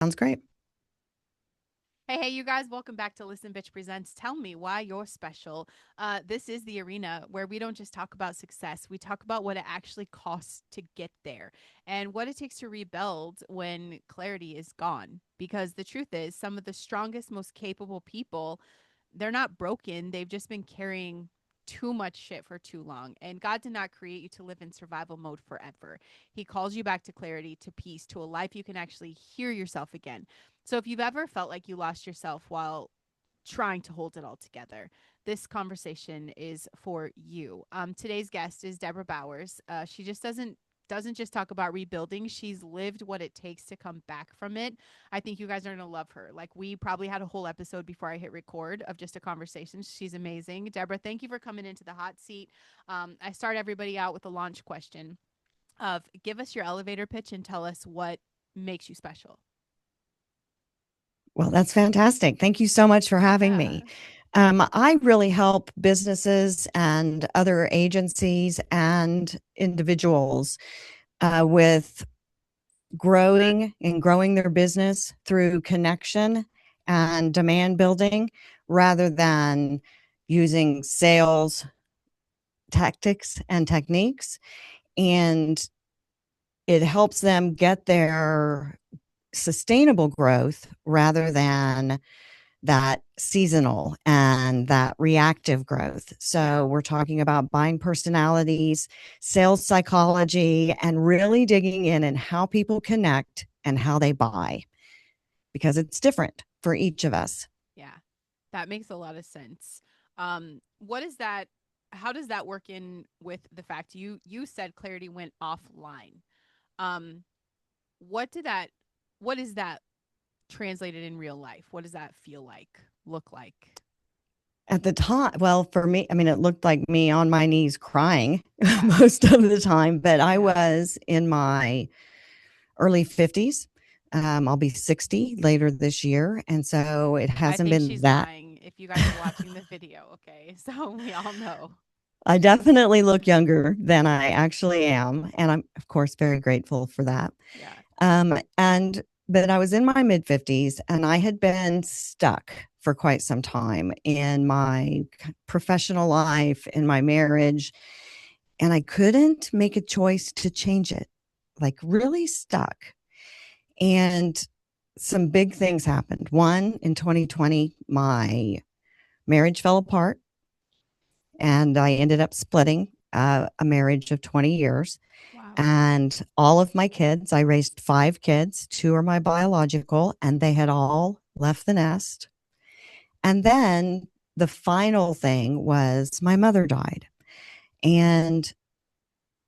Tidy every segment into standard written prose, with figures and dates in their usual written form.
Sounds great. Hey, you guys, welcome back to Listen Bitch Presents Tell Me Why You're Special. This is the arena where we don't just talk about success, we talk about what it actually costs to get there and what it takes to rebuild when clarity is gone. Because the truth is, some of the strongest, most capable people, they're not broken, they've just been carrying too much shit for too long. And God did not create you to live in survival mode forever. He calls you back to clarity, to peace, to a life you can actually hear yourself again. So if you've ever felt like you lost yourself while trying to hold it all together, this conversation is for you. Today's guest is Debra Bowers. She just doesn't just talk about rebuilding. She's lived what it takes to come back from it. I think you guys are going to love her. Like, we probably had a whole episode before I hit record of just a conversation. She's amazing. Debra, thank you for coming into the hot seat. I start everybody out with a launch question of give us your elevator pitch and tell us what makes you special. Well, that's fantastic. Thank you so much for having Yeah. me. I really help businesses and other agencies and individuals with growing their business through connection and demand building rather than using sales tactics and techniques. And it helps them get their sustainable growth rather than that seasonal and that reactive growth. Yeah. So we're talking about buying personalities, sales psychology, and really digging in and how people connect and how they buy because it's different for each of us. Yeah. That makes a lot of sense. What is that? How does that work in with the fact you said clarity went offline? Um, what did that? What is that translated in real life? What does that feel like? Look like? At the time, well, for me, I mean, it looked like me on my knees crying Yeah. most of the time, but I Yeah. was in my early 50s. I'll be 60 later this year. And so it I hasn't think been she's that. lying. If you guys are watching the video, okay, so we all know. I definitely look younger than I actually am. And I'm, of course, very grateful for that. Yeah. But I was in my mid 50s and I had been stuck for quite some time in my professional life, in my marriage, and I couldn't make a choice to change it, like really stuck. And some big things happened. One, in 2020, my marriage fell apart and I ended up splitting a marriage of 20 years. Wow. And all of my kids, I raised five kids, two are my biological, and they had all left the nest. And then the final thing was my mother died. And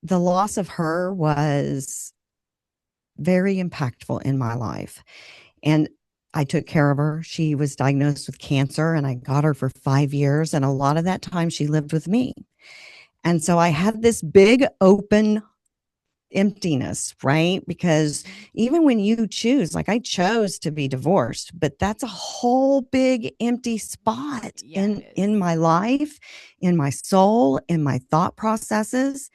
the loss of her was very impactful in my life. And I took care of her. She was diagnosed with cancer, and I got her for 5 years. And a lot of that time, she lived with me. And so I had this big open emptiness, right? Because Mhm. even when you choose, like I chose to be divorced, but that's a whole big empty spot Yeah, it is. in my life, in my soul, in my thought processes.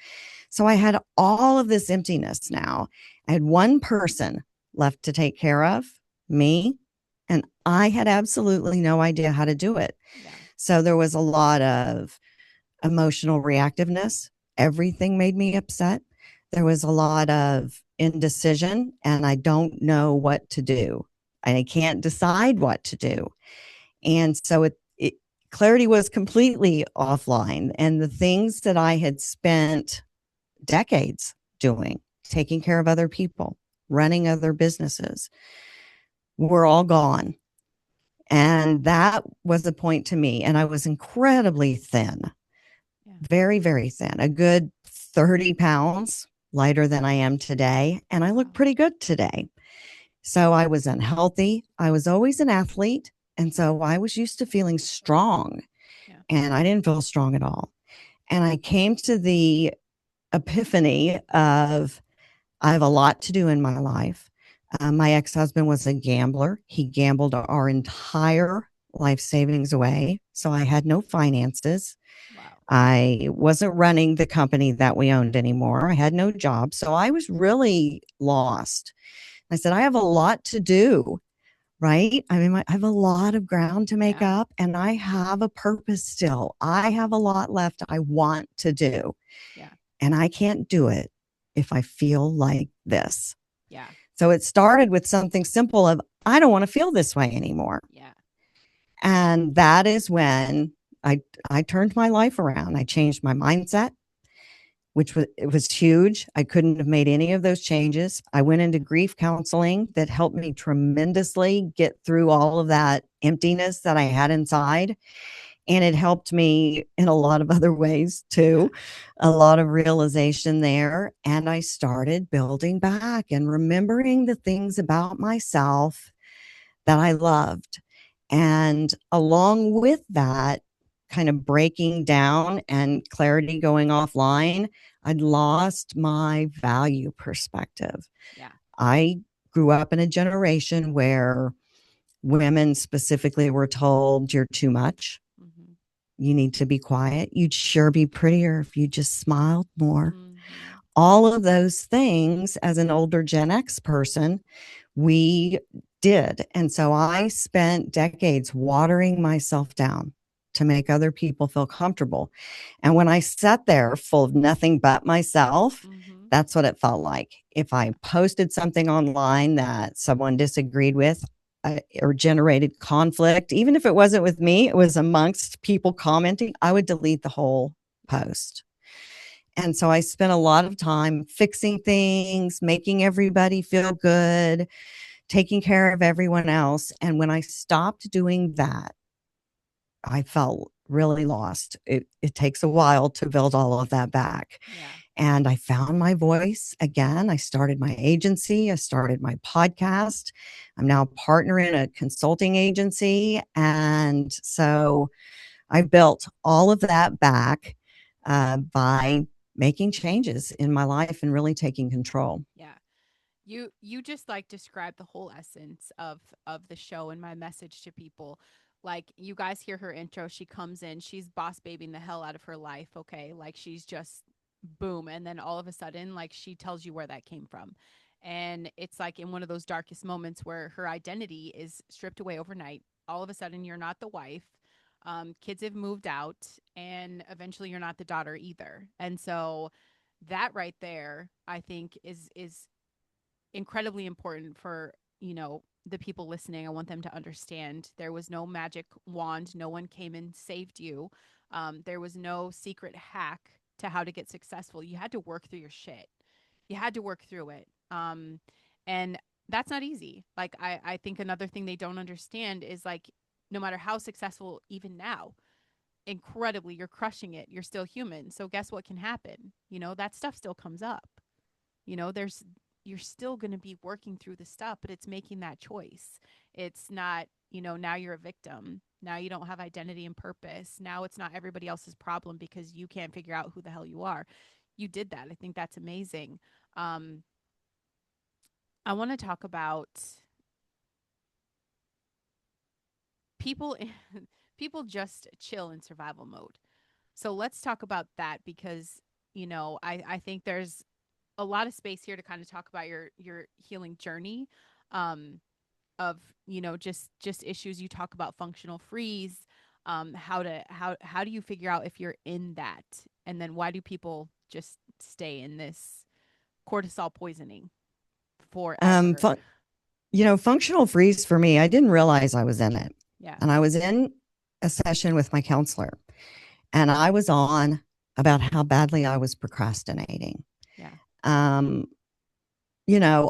So I had all of this emptiness now. I had one person left to take care of, me, and I had absolutely no idea how to do it. Yeah. So there was a lot of emotional reactiveness. Everything made me upset. There was a lot of indecision, and I don't know what to do. And I can't decide what to do. And so clarity was completely offline. And the things that I had spent decades doing, taking care of other people, running other businesses, were all gone. And that was a point to me. And I was incredibly thin, Yeah. very, very thin, a good 30 pounds lighter than I am today. And I look Wow. pretty good today. So I was unhealthy. I was always an athlete. And so I was used to feeling strong, Yeah. and I didn't feel strong at all. And I came to the epiphany of I have a lot to do in my life. My ex husband was a gambler. He gambled our entire life savings away. So I had no finances. Wow. I wasn't running the company that we owned anymore. I had no job. So I was really lost. I said, I have a lot to do, right? I mean, I have a lot of ground to make Yeah. up, and I have a purpose still. I have a lot left I want to do, Yeah. and I can't do it if I feel like this. Yeah. So it started with something simple of, I don't want to feel this way anymore. Yeah. And that is when I I turned my life around. I changed my mindset, which was it was huge. I couldn't have made any of those changes. I went into grief counseling that helped me tremendously get through all of that emptiness that I had inside. And it helped me in a lot of other ways Yeah. too. A lot of realization there. And I started building back and remembering the things about myself that I loved. And along with that, kind of breaking down and clarity going offline, I'd lost my value perspective. Yeah. I grew up in a generation where women specifically were told, you're too much. Mm-hmm. You need to be quiet. You'd sure be prettier if you just smiled more. Mm-hmm. All of those things, as an older Gen X person, we did. And so I spent decades watering myself down to make other people feel comfortable. And when I sat there full of nothing but myself, Mm-hmm. that's what it felt like. If Yeah. I posted something online that someone disagreed with, or generated conflict, even if it wasn't with me, it was amongst people commenting, I would delete the whole post. And so I spent a lot of time fixing things, making everybody feel good, taking care of everyone else. And when I stopped doing that, I felt really lost. It takes a while to build all of that back. Yeah. And I found my voice again. I started my agency, I started my podcast. I'm now a partner in a consulting agency. And so I built all of that back by making changes in my life and really taking control. Yeah. You just like described the whole essence of the show and my message to people. Like, you guys hear her intro, she comes in, she's boss babying the hell out of her life, okay? Like, she's just boom, and then all of a sudden, like, she tells you where that came from. And it's like in one of those darkest moments where her identity is stripped away overnight. All of a sudden, you're not the wife. Kids have moved out, and eventually you're not the daughter either. And so that right there, I think is incredibly important for, the people listening. I want them to understand there was no magic wand. No one came and saved you. There was no secret hack to how to get successful. You had to work through your shit. You had to work through it. And that's not easy. Like, I think another thing they don't understand is, like, no matter how successful, even now, incredibly, you're crushing it, you're still human. So guess what can happen? That stuff still comes up. There's You're still going to be working through the stuff, but it's making that choice. It's not, now you're a victim. Now you don't have identity and purpose. Now it's not everybody else's problem because you can't figure out who the hell you are. You did that. I think that's amazing. Um, I want to talk about people. People just chill in survival mode. So let's talk about that because, I think there's a lot of space here to kind of talk about your healing journey, um, of, just issues. You talk about functional freeze. How do you figure out if you're in that, and then why do people just stay in this cortisol poisoning Um, forever? fun, Functional freeze for me, I didn't realize I was in it. Yeah. And I was in a session with my counselor, and I was on about how badly I was procrastinating. Yeah. Um,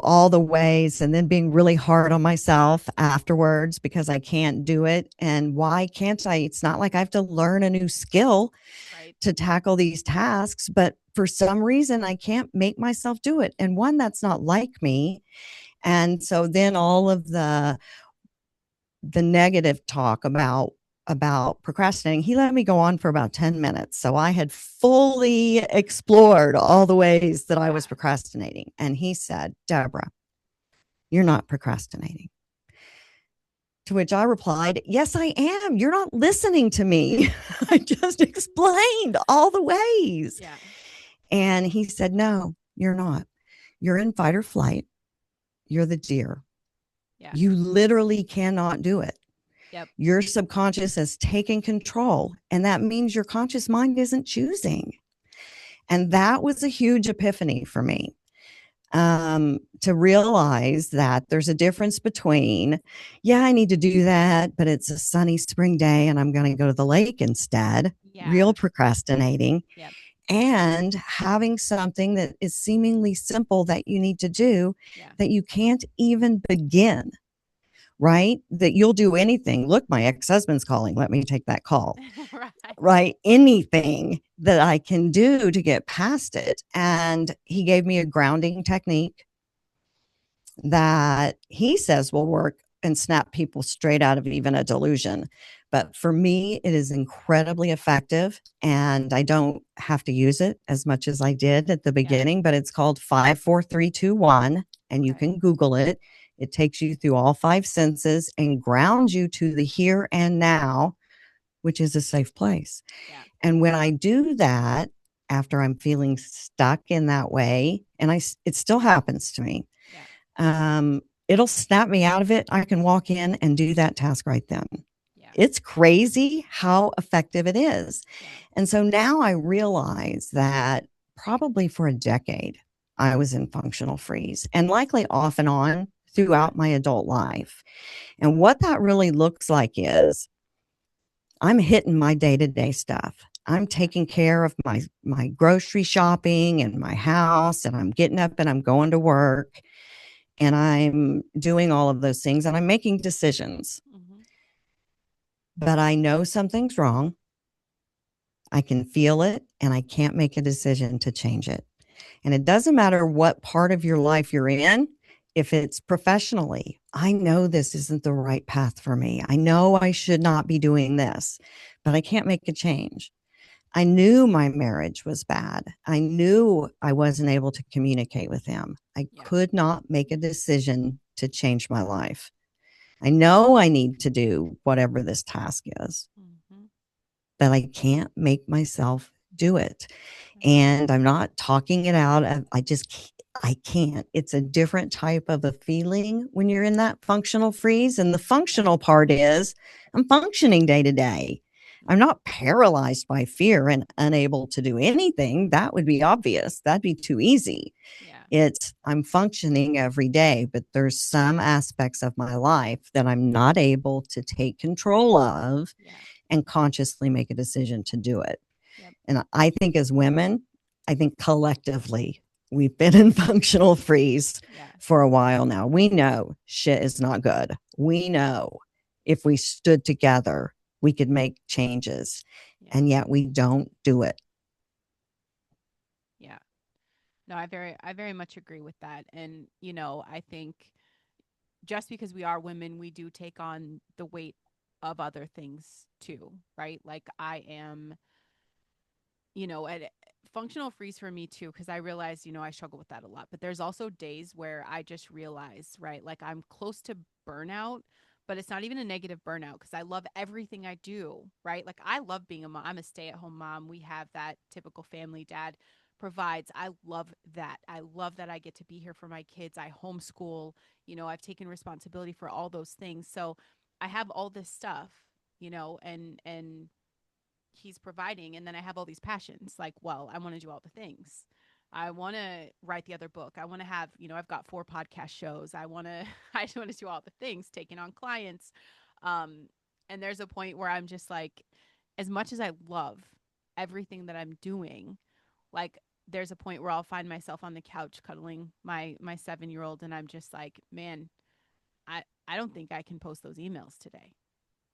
all the ways, and then being really hard on myself afterwards because I can't do it. And why can't I? It's not like I have to learn a new skill Right. to tackle these tasks, but for some reason, I can't make myself do it. And one, that's not like me. And so then all of the negative talk about procrastinating, he let me go on for about 10 minutes. So I had fully explored all the ways that I Yeah. was procrastinating. And he said, Deborah, you're not procrastinating. To which I replied, yes, I am. You're not listening to me. I just explained all the ways. Yeah. And he said, no, you're not. You're in fight or flight. you're the deer. Yeah. You literally cannot do it. Yep. Your subconscious has taken control, and that means your conscious mind isn't choosing. And that was a huge epiphany for me, to realize that there's a difference between, yeah, I need to do that, but it's a sunny spring day and I'm going to go to the lake instead, Yeah. real procrastinating, Yep. and having something that is seemingly simple that you need to do Yeah. that you can't even begin, right? That you'll do anything. Look, my ex husband's calling. Let me take that call, Right. right? Anything that I can do to get past it. And he gave me a grounding technique that he says will work and snap people straight out of even a delusion. But for me, it is incredibly effective, and I don't have to use it as much as I did at the Yeah. beginning. But it's called 5 4 3 2 1, and you Okay. can Google it. It takes you through all five senses and grounds you to the here and now, which is a safe place. Yeah. And when I do that, after I'm feeling stuck in that way, and it still happens to me, Yeah. it'll snap me out of it. I can walk in and do that task right then. Yeah. It's crazy how effective it is. Yeah. And so now I realize that probably for a decade, I was in functional freeze, and likely off and on throughout my adult life. And what that really looks like is I'm hitting my day-to-day stuff. I'm Yeah. taking care of my grocery shopping and my house, and I'm getting up and I'm going to work, and I'm doing all of those things, and I'm making decisions. Mm-hmm. But I know something's wrong. I can feel it, and I can't make a decision to change it. And it doesn't matter what part of your life you're in. If it's professionally, I know this isn't the right path for me. I know I should not be doing this, but I can't make a change. I knew my marriage was bad. I knew I wasn't able to communicate with him. I Yeah. could not make a decision to change my life. I know I need to do whatever this task is, Mm-hmm. but I can't make myself do it. Yeah. And I'm not talking it out. I can't. It's a different type of a feeling when you're in that functional freeze. And the Yeah. functional part is I'm functioning day to day. I'm Mm-hmm. not paralyzed by fear and unable to do anything. That would be obvious. That'd be too easy. Yeah. It's I'm functioning every day, but there's some aspects of my life that I'm not able to take control of Yeah. and consciously make a decision to do it. Yep. And I think as women, I think collectively, we've been in functional freeze Yeah. for a while now. We know shit is not good. We know if we stood together, we could make changes. Yeah. And yet we don't do it. Yeah. No, I very much agree with that. And, I think just because we are women, we do take on the weight of other things too, right? Like I am, at functional freeze for me too, because I realize, I struggle with that a lot. But there's also days where I just realize, right, like I'm close to burnout, but it's not even a negative burnout because I love everything I do, right? Like I love being a mom. I'm a stay at home mom. We have that typical family dad provides. I love that. I love that I get to be here for my kids. I homeschool, I've taken responsibility for all those things. So I have all this stuff, and he's providing, and then I have all these passions like, well, I want to do all the things. I want to write the other book. I want to have, I've got 4 podcast shows. I want to I just want to do all the things, taking on clients. um and there's a point where I'm just like, as much as I love everything that I'm doing, like there's a point where I'll find myself on the couch cuddling my 7-year-old, and I'm just like, man, I don't think I can post those emails today.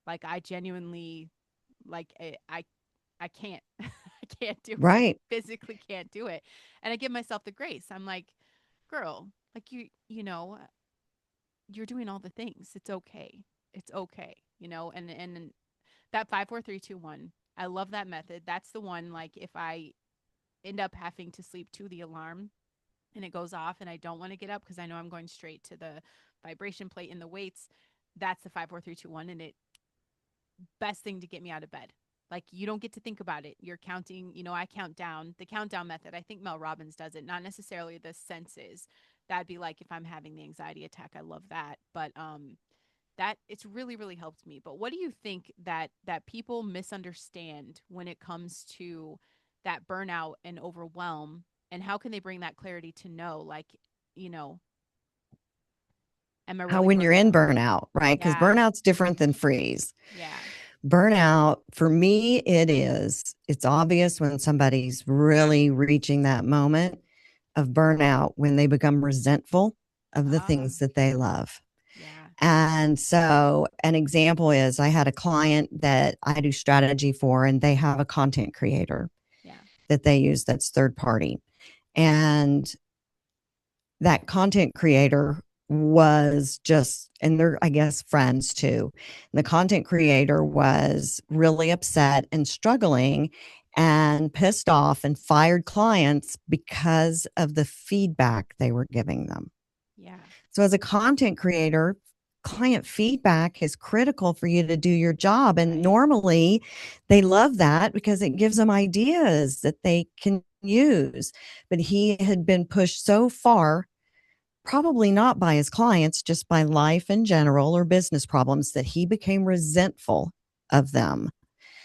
Like I genuinely, like I can't. I can't do it. I Right. physically can't do it. And I give myself the grace. I'm like, girl, like you're doing all the things. It's okay. It's okay. And that 5 4 3 2 1. I love that method. That's the one, like if I end up having to sleep to the alarm and it goes off and I don't want to get up because I know I'm going straight to the vibration plate in the weights, that's the 5 4 3 2 1, and it best thing to get me out of bed. Like you don't get to think about it. You're counting, I count down, the countdown method. I think Mel Robbins does it, not necessarily the senses that'd be like if I'm having the anxiety attack. I love that. But that it's really really helped me. But what do you think that people misunderstand when it comes to that burnout and overwhelm, and how can they bring that clarity to know, like, you know, am I How really when you're burnt in out? burnout, right? Because Yeah. burnout's different than freeze. Yeah. Burnout, for me, it's obvious when somebody's really reaching that moment of burnout when they become resentful of the Ah. things that they love. Yeah. And so, an example is I had a client that I do strategy for, and they have a content creator Yeah. that they use that's third party. And that content creator was just, and they're, I guess, friends too. The content creator was really upset and struggling and pissed off and fired clients because of the feedback they were giving them. Yeah. So, as a content creator, client feedback is critical for you to do your job. And Right. normally they love that because it gives them ideas that they can use. But he had been pushed so far, probably not by his clients, just by life in general or business problems, that he became resentful of them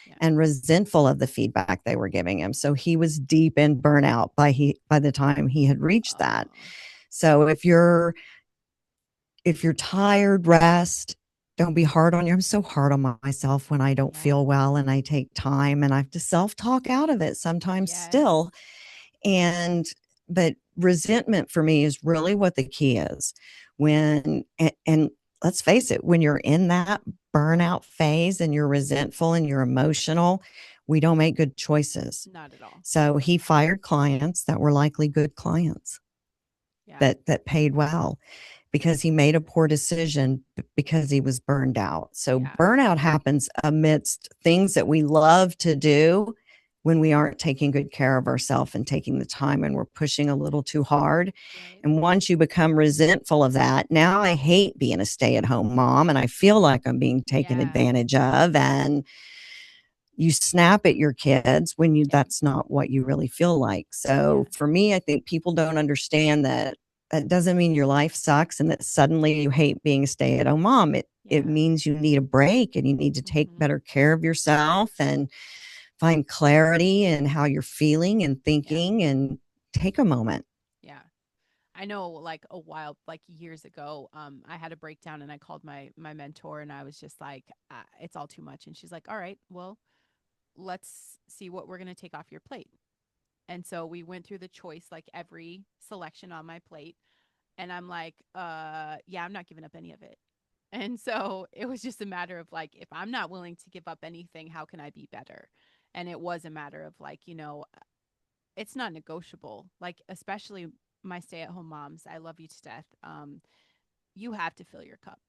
Yeah. and resentful of the feedback they were giving him. So he was deep in burnout by the time he had reached that. Oh. So if you're tired, rest. Don't be hard on you. I'm so hard on myself when I don't Yeah. feel well, and I take time and I have to self-talk out of it sometimes Yes. still. And but resentment for me is really what the key is. And let's face it, when you're in that burnout phase and you're resentful and you're emotional, we don't make good choices. Not at all. So he fired clients that were likely good clients Yeah. that paid well because he made a poor decision because he was burned out. So Yeah. burnout happens amidst things that we love to do when we aren't taking good care of ourselves and taking the time and we're pushing a little too hard. Right. And once you become resentful of that, now I hate being a stay-at-home mom and I feel like I'm being taken Yeah. advantage of, and you snap at your kids when you Yep. that's not what you really feel like. Yeah. So for me, I think people don't understand that that doesn't mean your life sucks and that suddenly you hate being a stay-at-home mom. It Yeah. means you need a break and you need to take Mhm. better care of yourself and find clarity in how you're feeling and Yeah. thinking and take a moment. Yeah. I know, like a while, like years ago, I had a breakdown and I called my mentor and I was just like, it's all too much. And she's like, all right, well, let's see what we're going to take off your plate. And so we went through the choice, like every selection on my plate. And I'm like, yeah, I'm not giving up any of it. And so it was just a matter of like, if I'm not willing to give up anything, how can I be better? And it was a matter of like, it's not negotiable. Like, especially my stay at home moms, I love you to death. You have to fill your cup.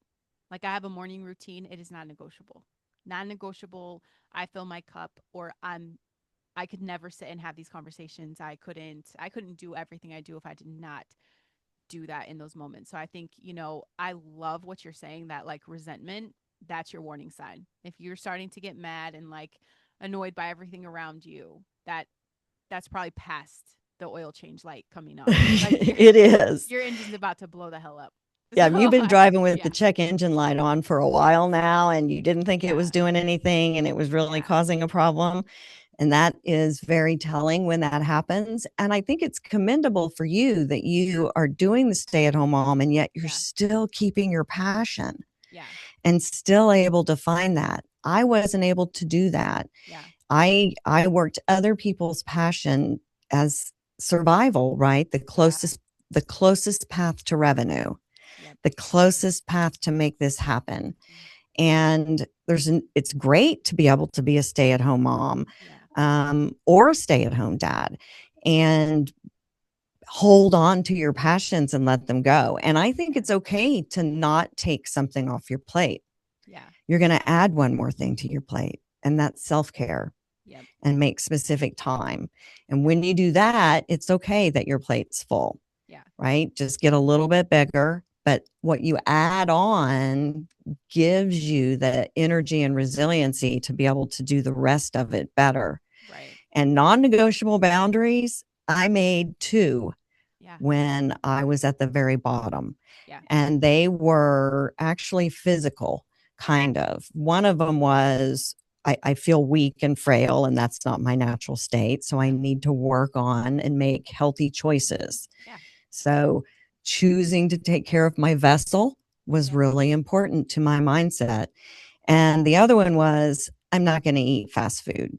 Like, I have a morning routine. It is not negotiable. Non negotiable. I fill my cup, or I could never sit and have these conversations. I couldn't do everything I do if I did not do that in those moments. So I think, I love what you're saying, that like resentment, that's your warning sign. If you're starting to get mad and like annoyed by everything around you, that's probably past the oil change light coming on. Like your It is. your engine's about to blow the hell up. Yeah, So you've been driving with the yeah. check engine light on for a while now, and you didn't think it was Yeah. doing anything, and it was really Yeah. causing a problem. And that is very telling when that happens. And I think it's commendable for you that you are doing the stay at home mom, and yet you're Yeah. still keeping your passion Yeah. and still able to find that. I wasn't able to do that. Yeah. I worked other people's passion as survival, right? Yeah. The closest path to revenue, Yep. the closest path to make this happen. Mm. And it's great to be able to be a stay-at-home mom, Yeah. or a stay-at-home dad, and hold on to your passions and let them go. And I think Yeah. it's okay to not take something off your plate. Yeah. You're going to add one more thing to your plate, and that's self-care, Yep. and make specific time. And when you do that, it's okay that your plate's full, Yeah. right? Just get a little bit bigger. But what you add on gives you the energy and resiliency to be able to do the rest of it better. Right. And non negotiable boundaries, I made two. Yeah. when I was at the very bottom. Yeah. And they were actually physical, kind of. One of them was I feel weak and frail, and that's not my natural state. So I Yep. need to work on and make healthy choices. Yeah. So choosing to take care of my vessel was Yep. really important to my mindset. And the other one was I'm not going to eat fast food.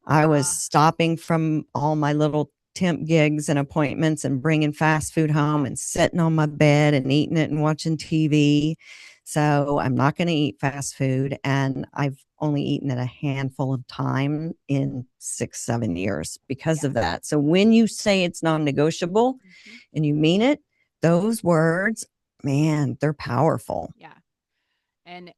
I was Uh, stopping from all my little temp gigs and appointments and bringing fast food home and sitting on my bed and eating it and watching TV. So I'm not going to eat fast food. And I've only eaten it a handful of time in 6, 7 years because yeah. of that. So when you say it's non-negotiable Hmm. and you mean it, those words, man, they're powerful. Yeah. And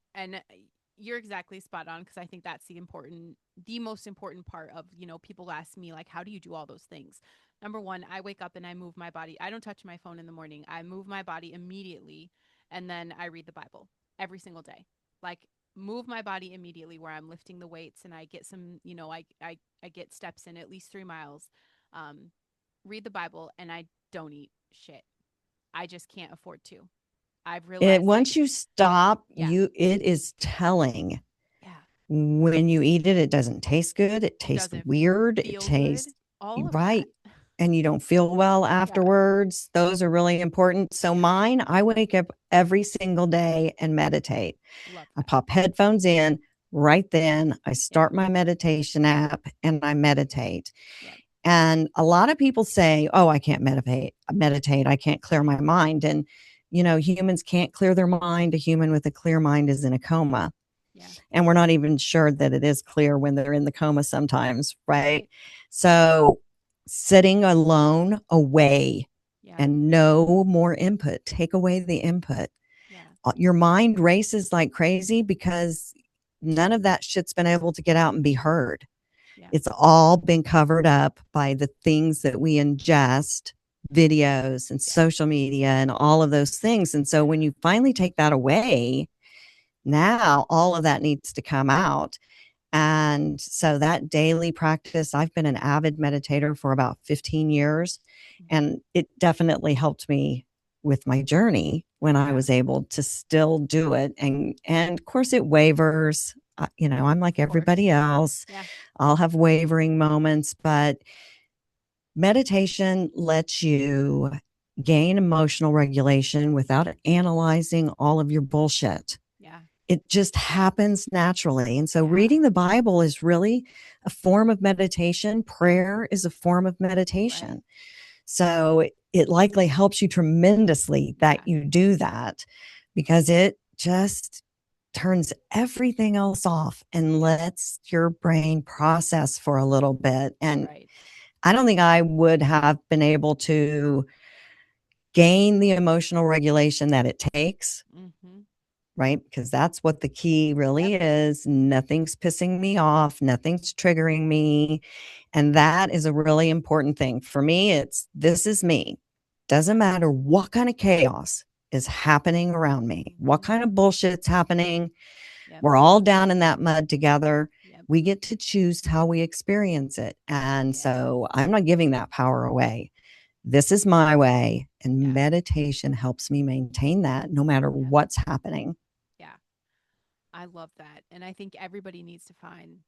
you're exactly spot on, because I think that's the most important part of, people ask me, like, how do you do all those things? Number one, I wake up and I move my body. I don't touch my phone in the morning. I move my body immediately, and then I read the Bible every single day. Like, move my body immediately, where I'm lifting the weights and I get some, I get steps in at least 3 miles. Um, Read the Bible, and I don't eat shit. I just can't afford to. I've It realized, like, once you stop, yeah, it is telling. yeah. When you eat it, it doesn't taste good. It It tastes doesn't weird. It feel good. tastes All of that. right. And you don't feel well Yeah. afterwards. Those are really important. So, Yeah. mine, I wake up every single day and meditate. Love I that. pop headphones in right then. I Yep. start my meditation app and I meditate. Yep. And a lot of people say, "Oh, I can't meditate. I can't clear my mind." And, humans can't clear their mind. A human with a clear mind is in a coma. Yeah. And we're not even sure that it is clear when they're in the coma sometimes, right? Right. So sitting alone away Yeah. and no more input, take away the input. Yeah. Your mind races like crazy because none of that shit's been able to get out and be heard. Yeah. It's all been covered up by the things that we ingest, videos and Yeah. social media and all of those things. And so when Yeah. you finally take that away, now all of that needs to come out. And so that daily practice, I've been an avid meditator for about 15 years, Hmm. and it definitely helped me with my journey when I Yeah. was able to still do it. And of course it wavers. I'm like Of course. everybody else. Yeah. I'll have wavering moments, but meditation lets you gain emotional regulation without analyzing all of your bullshit. Yeah. It just happens naturally. And so Yeah. reading the Bible is really a form of meditation. Yeah. Prayer is a form of Right. meditation. So it likely helps you tremendously that Yeah. you do that because it just turns everything else off and Yep. lets your brain process for a little bit. And Right. I don't think I would have been able to gain the emotional regulation that it takes, Hmm. right? Because that's what the key Yep. really is. Nothing's pissing me off, nothing's triggering me. And that is a really important thing. For me, it's this is me. Doesn't Yeah. matter what kind of chaos is happening around me, what Hmm. kind of bullshit's happening. Yep. We're all down in that mud together. Yep. We get to choose how we experience it. And Yeah. so I'm not giving that power away. This is my way. And Yeah. meditation helps me maintain that no matter Yep. what's happening. Yeah. I love that. And I think everybody needs to find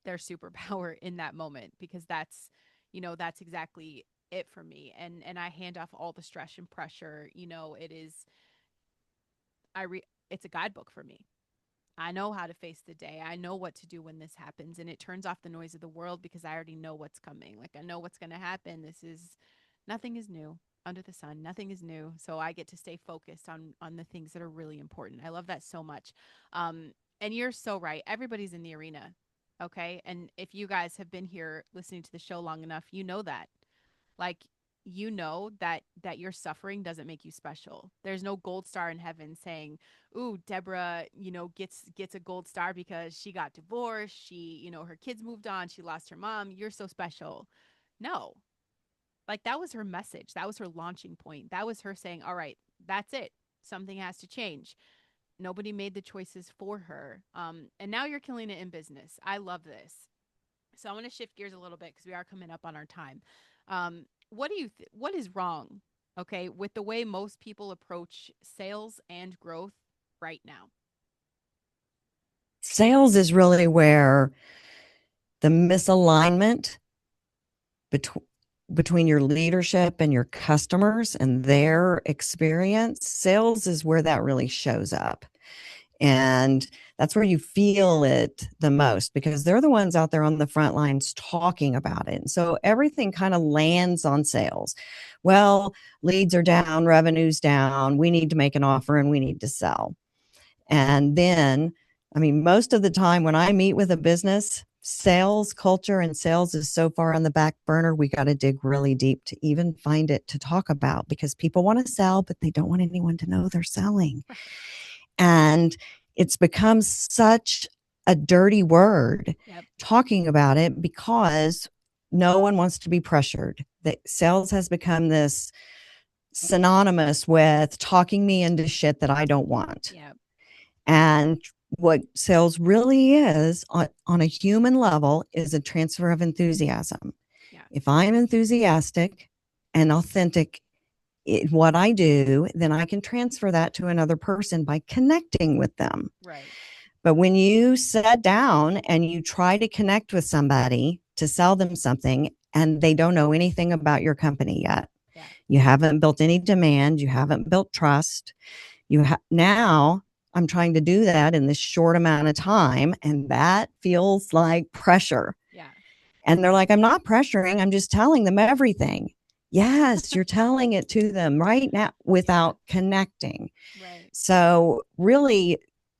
their superpower in that moment, because that's exactly it for me. And I hand off all the stress and pressure. It is it's a guidebook for me. I know how to face the day. I know what to do when this happens, and it turns off the noise of the world because I already know what's coming. Like, I know what's going to happen. Nothing is new under the sun. Nothing is new. So I get to stay focused on the things that are really important. I love that so much. And you're so right. Everybody's in the arena. Okay? And if you guys have been here listening to the show long enough, you know that. Like, that your suffering doesn't make you special. There's no gold star in heaven saying, "Ooh, Deborah, gets a gold star because she got divorced, her kids moved on, she lost her mom. You're so special." No. Like, that was her message. That was her launching point. That was her saying, "All right, that's it. Something has to change." Nobody made the choices for her. And now you're killing it in business. I love this. So I want to shift gears a little bit because we are coming up on our time. Um, what is wrong, okay, with the way most people approach sales and growth right now? Sales is really where the misalignment between your leadership and your customers and their experience. Sales is where that really shows up. And that's where you feel it the most because they're the ones out there on the front lines talking about it. And so everything kind of lands on sales. Well, leads are down, revenue's down. We need to make an offer and we need to sell. And then, I mean, most of the time when I meet with a business, sales culture and sales is so far on the back burner. We got to dig really deep to even find it to talk about because people want to sell, but they don't want anyone to know they're selling. Right. And it's become such a dirty word Yep. talking about it because no one wants to be pressured. That sales has become this synonymous with talking me into shit that I don't want. Yep. And what sales really is on a human level is a transfer of enthusiasm. Yeah. If I'm enthusiastic and authentic in what I do, then I can transfer that to another person by connecting with them. Right. But when you sit down and you try to connect with somebody to sell them something and they don't know anything about your company yet, Yeah. you haven't built any demand, you haven't built trust. Now I'm trying to do that in this short amount of time, and that feels like pressure. Yeah. And they're like, I'm not pressuring, I'm just telling them everything. Yes, you're telling it to them right now without connecting. Right. So really,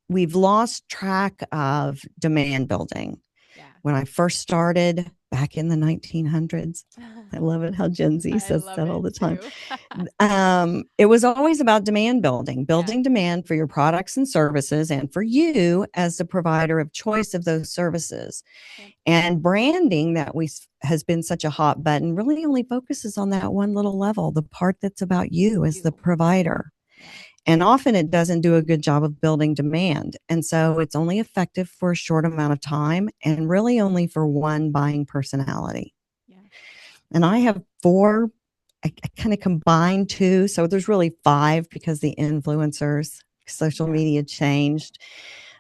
we've lost track of demand building. Yeah. When I first started back in the 1900s, I love it how Gen Z I says love that all it the time. too. It was always about demand building, building Yeah. demand for your products and services and for you as the provider of choice of those services. Yep. And branding that has been such a hot button really only focuses on that one little level, the part that's about you as the provider. Yeah. And often it doesn't do a good job of building demand. And so it's only effective for a short amount of time and really only for one buying personality. Yeah. And I have four, I kind of combined two. So there's really five because the influencers, social media changed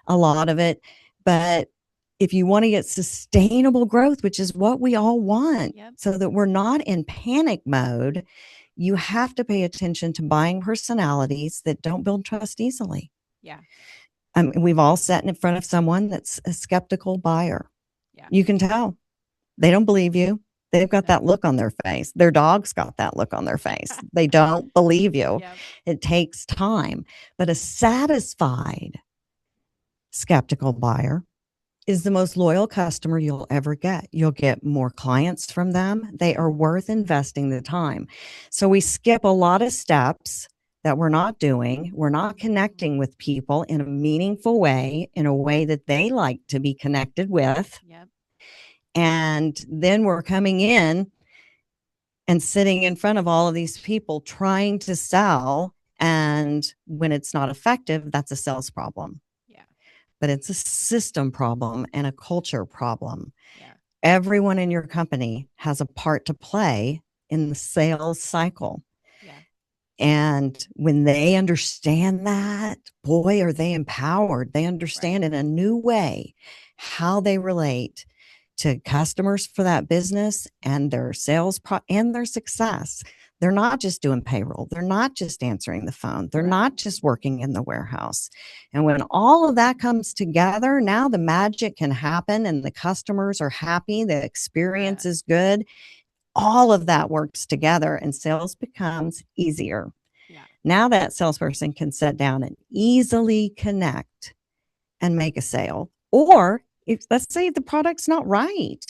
a lot of it. But if you want to get sustainable growth, which is what we all want, Yep. so that we're not in panic mode, you have to pay attention to buying personalities that don't build trust easily. Yeah. We've all sat in front of someone that's a skeptical buyer. Yeah. You can tell they don't believe you. They've got that look on their face. Their dog's got that look on their face. They don't believe you. Yep. It takes time. But a satisfied skeptical buyer is the most loyal customer you'll ever get. You'll get more clients from them. They are worth investing the time. So we skip a lot of steps that we're not doing. We're not connecting with people in a meaningful way, in a way that they like to be connected with. Yep. And then we're coming in and sitting in front of all of these people trying to sell. And when it's not effective, that's a sales problem. Yeah. But it's a system problem and a culture problem. Yeah. Everyone in your company has a part to play in the sales cycle. Yeah. And when they understand that, boy, are they empowered. They understand in a new way how they relate to customers for that business and their sales and their success. They're not just doing payroll. They're not just answering the phone. They're not just working in the warehouse. And when all of that comes together, now the magic can happen and the customers are happy. The experience is good. All of that works together and sales becomes easier. Yeah. Now that salesperson can sit down and easily connect and make a sale. Or if, let's say the product's not right,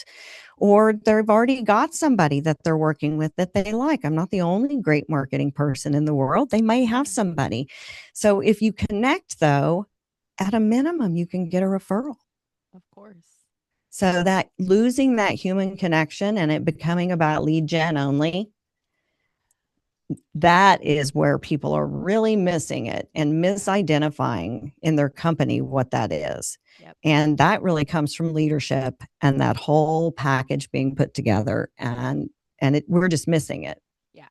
or they've already got somebody that they're working with that they like. I'm not the only great marketing person in the world. They may have somebody. So if you connect, though, at a minimum, you can get a referral. Of course. So that losing that human connection and it becoming about lead gen only, that is where people are really missing it and misidentifying in their company what that is. Yep. And that really comes from leadership and that whole package being put together. And and we're just missing it. Yeah.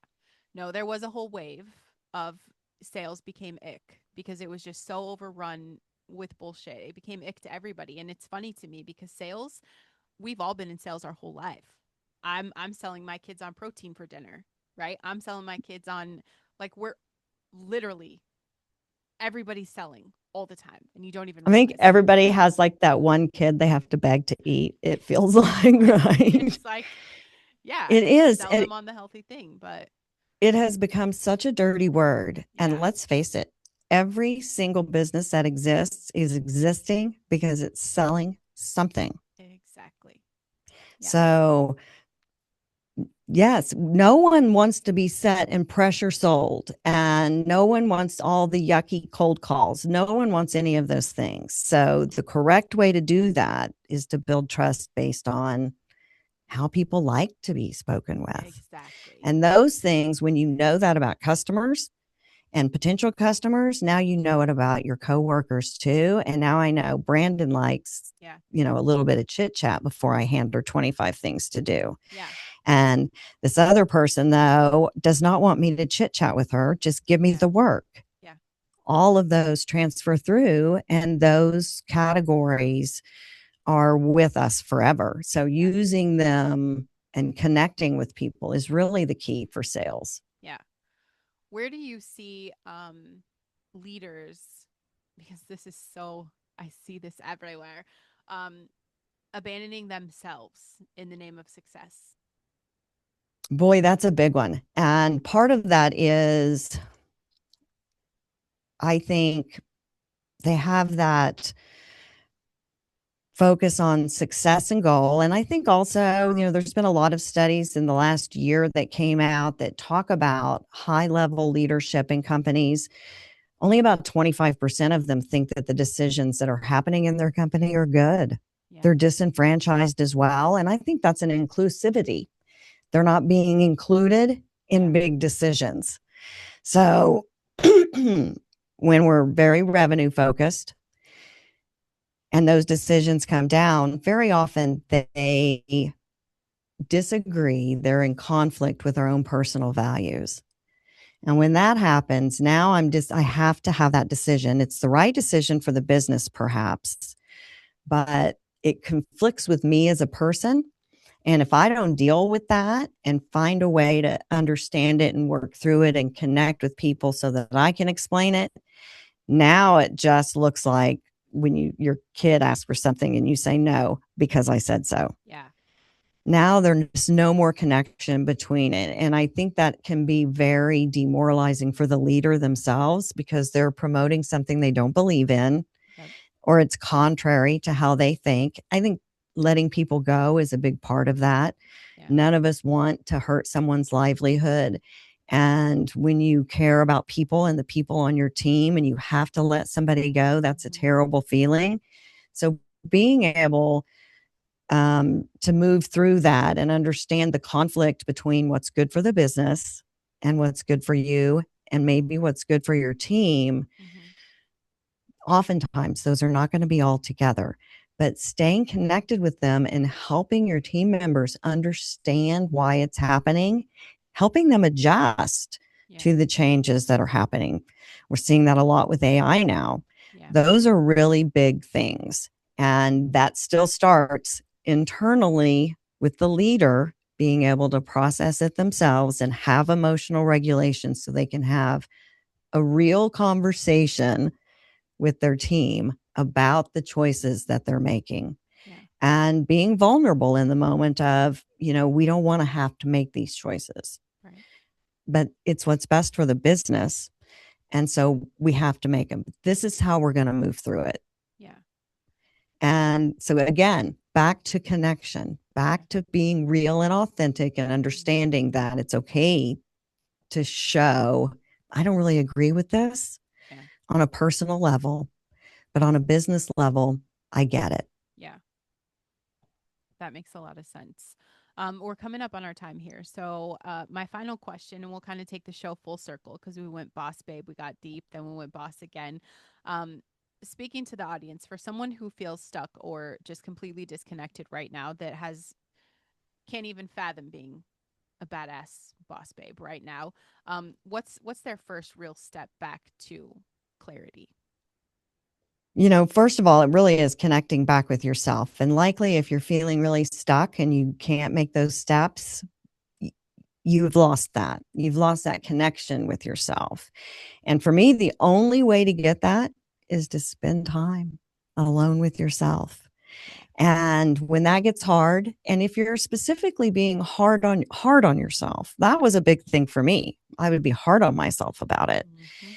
No, there was a whole wave of sales became ick because it was just so overrun with bullshit. It became ick to everybody. And it's funny to me because sales, we've all been in sales our whole life. I'm selling my kids on protein for dinner, right? I'm selling my kids on, like, we're literally, everybody's selling all the time and you don't even I think realize it. everybody has like that one kid they have to beg to eat. It feels like, right? It's like, yeah, It is. sell And them on the healthy thing, but it has become such a dirty word. And yeah, let's face it, every single business that exists is existing because it's selling something. exactly. Yeah. So, yes, no one wants to be set and pressure sold, and no one wants all the yucky cold calls. No one wants any of those things. So, the correct way to do that is to build trust based on how people like to be spoken with. Exactly. And those things, when you know that about customers and potential customers, now you know it about your coworkers too. And now I know Brandon likes, Yeah. a little bit of chit chat before I hand her 25 things to do. Yeah. And this other person, though, does not want me to chit chat with her. Just give me Yeah. the work. Yeah. All of those transfer through, and those categories are with us forever. So Yeah. using them and connecting with people is really the key for sales. Yeah. Where do you see leaders, because this is so, I see this everywhere, um abandoning themselves in the name of success? Boy, that's a big one. And part of that is, I think they have that focus on success and goal. And I think also, there's been a lot of studies in the last year that came out that talk about high level leadership in companies. Only about 25% of them think that the decisions that are happening in their company are good. Yeah. They're disenfranchised as well. And I think that's an inclusivity. They're not being included Yeah. in big decisions. So when we're very revenue focused and those decisions come down, very often they disagree. They're in conflict with our own personal values. And when that happens, now I have to have that decision. It's the right decision for the business, perhaps, but it conflicts with me as a person. And if I don't deal with that and find a way to understand it and work through it and connect with people so that I can explain it, now it just looks like when your kid asks for something and you say no because I said so. Yeah. Now there's no more connection between it. And I think that can be very demoralizing for the leader themselves because they're promoting something they don't believe in, Yep. or it's contrary to how they think. I think letting people go is a big part of that. Yeah. None of us want to hurt someone's livelihood. And when you care about people and the people on your team and you have to let somebody go, that's a Mhm. terrible feeling. So being able to move through that and understand the conflict between what's good for the business and what's good for you and maybe what's good for your team, Mhm. oftentimes those are not going to be all together. But staying connected with them and helping your team members understand why it's happening, helping them adjust Yeah. to the changes that are happening. We're seeing that a lot with AI now. Yeah. Those are really big things. And that still starts internally with the leader being able to process it themselves and have emotional regulation so they can have a real conversation with their team about the choices that they're making Yeah. and being vulnerable in the moment of, we don't want to have to make these choices, Right. but it's what's best for the business. And so we have to make them. This is how we're going to move through it. Yeah. And so again, back to connection, Yeah. back to being real and authentic and Mhm. understanding that it's okay to show, I don't really agree with this Yeah. on a personal level, but on a business level, I get it. Yeah. That makes a lot of sense. We're coming up on our time here. So, my final question, and we'll kind of take the show full circle because we went boss babe, we got deep, then we went boss again. Um, Speaking to the audience, for someone who feels stuck or just completely disconnected right now, that has can't even fathom being a badass boss babe right now. What's their first real step back to clarity? First of all, it really is connecting back with yourself. And likely, if you're feeling really stuck and you can't make those steps, you've lost that. You've lost that connection with yourself. And for me, the only way to get that is to spend time alone with yourself. Yeah. And when that gets hard, and if you're specifically being hard on yourself, that was a big thing for me. I would be hard on myself about it. Mm-hmm.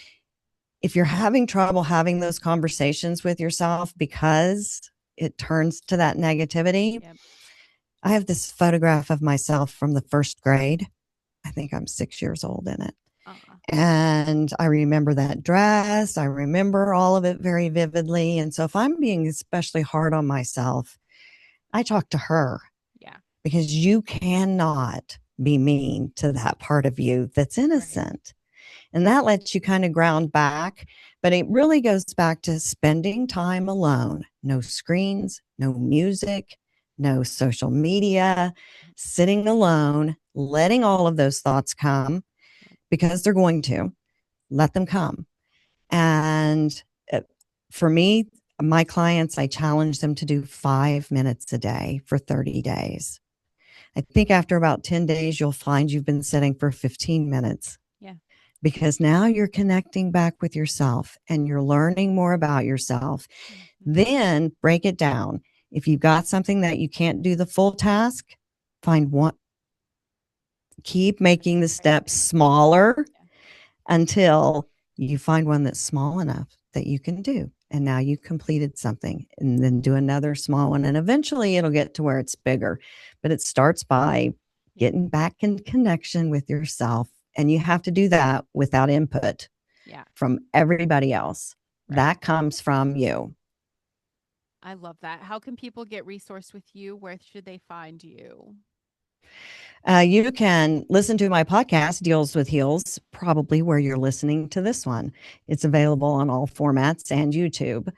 If you're having trouble having those conversations with yourself because it turns to that negativity, Yep. I have this photograph of myself from the first grade. I think I'm 6 years old in it. Uh-uh. And I remember that dress. I remember all of it very vividly. And so if I'm being especially hard on myself, I talk to her Yeah. because you cannot be mean to that part of you that's Right. innocent. And that lets you kind of ground back. But it really goes back to spending time alone. No screens, no music, no social media, sitting alone, letting all of those thoughts come Yep. because they're going to let them come. And for me, my clients, I challenge them to do 5 minutes a day for 30 days. I think after about 10 days, you'll find you've been sitting for 15 minutes Yeah. because now you're connecting back with yourself and you're learning more about yourself. Mm-hmm. Then break it down. If you've got something that you can't do the full task, find one, keep making the Right. steps smaller Yeah. until you find one that's small enough that you can do. And now you completed something, and then do another small one. And eventually it'll get to where it's bigger. But it starts by Yeah. getting back in connection with yourself. And you have to do that without input Yeah. from everybody else. Right. That comes from you. I love that. How can people get resourced with you? Where should they find you? You can listen to my podcast, Deals with Heels, probably where you're listening to this one. It's available on all formats and YouTube.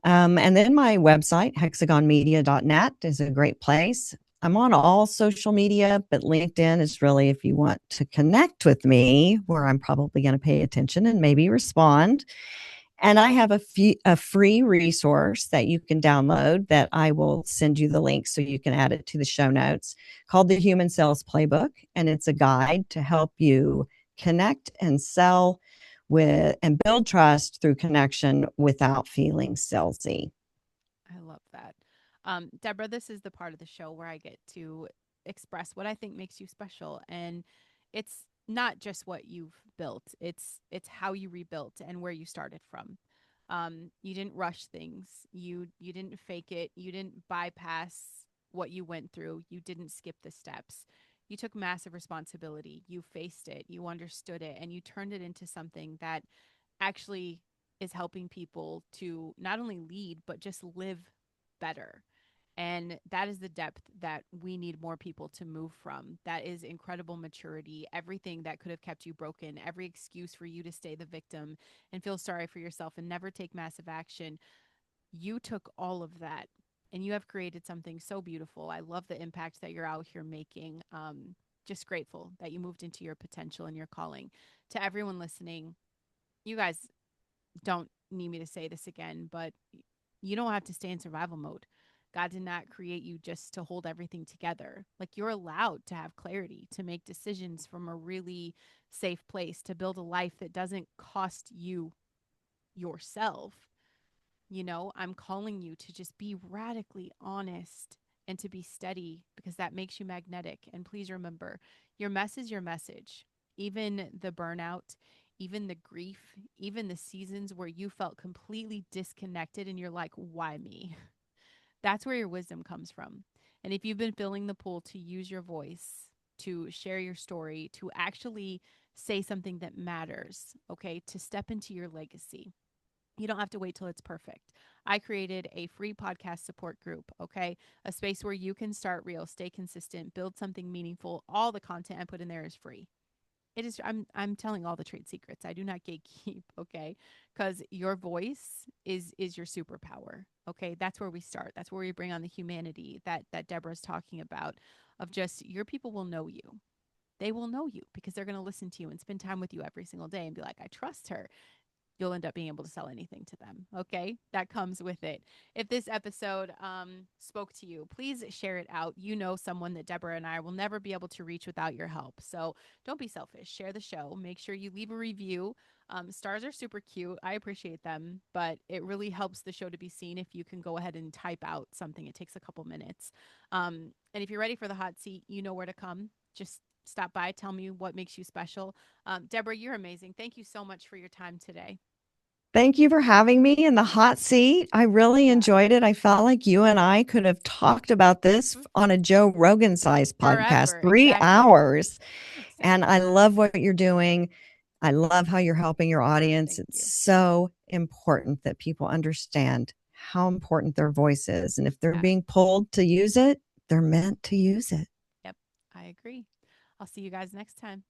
And then my website, hexagonmedia.net, is a great place. I'm on all social media, but LinkedIn is really if you want to connect with me, where I'm probably going to pay attention and maybe respond. And I have a free resource that you can download that I will send you the link so you can add it to the show notes, called the Human Sales Playbook. And it's a guide to help you connect and sell with and build trust through connection without feeling salesy. I love that. Deborah, this is the part of the show where I get to express what I think makes you special. And it's not just what you've built, it's how you rebuilt and where you started from. You didn't rush things. You didn't fake it. You didn't bypass what you went through. You didn't skip the steps. You took massive responsibility. You faced it. You understood it, and you turned it into something that actually is helping people to not only lead but just live better. And that is the depth that we need more people to move from. That is incredible maturity. Everything that could have kept you broken, every excuse for you to stay the victim and feel sorry for yourself and never take massive action, you took all of that and you have created something so beautiful. I love the impact that you're out here making. Just grateful that you moved into your potential and your calling. To everyone listening, you guys don't need me to say this again, but you don't have to stay in survival mode. God did not create you just to hold everything together. Like, you're allowed to have clarity, to make decisions from a really safe place, to build a life that doesn't cost you yourself. I'm calling you to just be radically honest and to be steady because that makes you magnetic. And please remember, your mess is your message. Even the burnout, even the grief, even the seasons where you felt completely disconnected and you're like, why me? That's where your wisdom comes from. And if you've been feeling the pull to use your voice, to share your story, to actually say something that matters, okay, to step into your legacy, you don't have to wait till it's perfect. I created a free podcast support group, okay? A space where you can start real, stay consistent, build something meaningful. All the content I put in there is free. It is I'm telling all the trade secrets. I do not gatekeep, okay? Cuz your voice is your superpower, okay? That's where we start. That's where we bring on the humanity that Deborah's talking about, of just your people will know you. they will know you because they're going to listen to you and spend time with you every single day and be like, I trust her. You'll end up being able to sell anything to them. Okay. That comes with it. If this episode spoke to you, please share it out. You know, someone that Debra and I will never be able to reach without your help. So don't be selfish. Share the show. Make sure you leave a review. Stars are super cute. I appreciate them, but it really helps the show to be seen if you can go ahead and type out something. It takes a couple minutes. And if you're ready for the hot seat, you know where to come. Just stop by. Tell me what makes you special. Debra, you're amazing. Thank you so much for your time today. Thank you for having me in the hot seat. I really Yeah. enjoyed it. I felt like you and I could have talked about this Mhm. on a Joe Rogan sized podcast, Forever. 3 hours. And Exactly. I love what you're doing. I love how you're helping your audience. Thank It's you. so important that people understand how important their voice is. And if they're Yeah. being pulled to use it, they're meant to use it. Yep. I agree. I'll see you guys next time.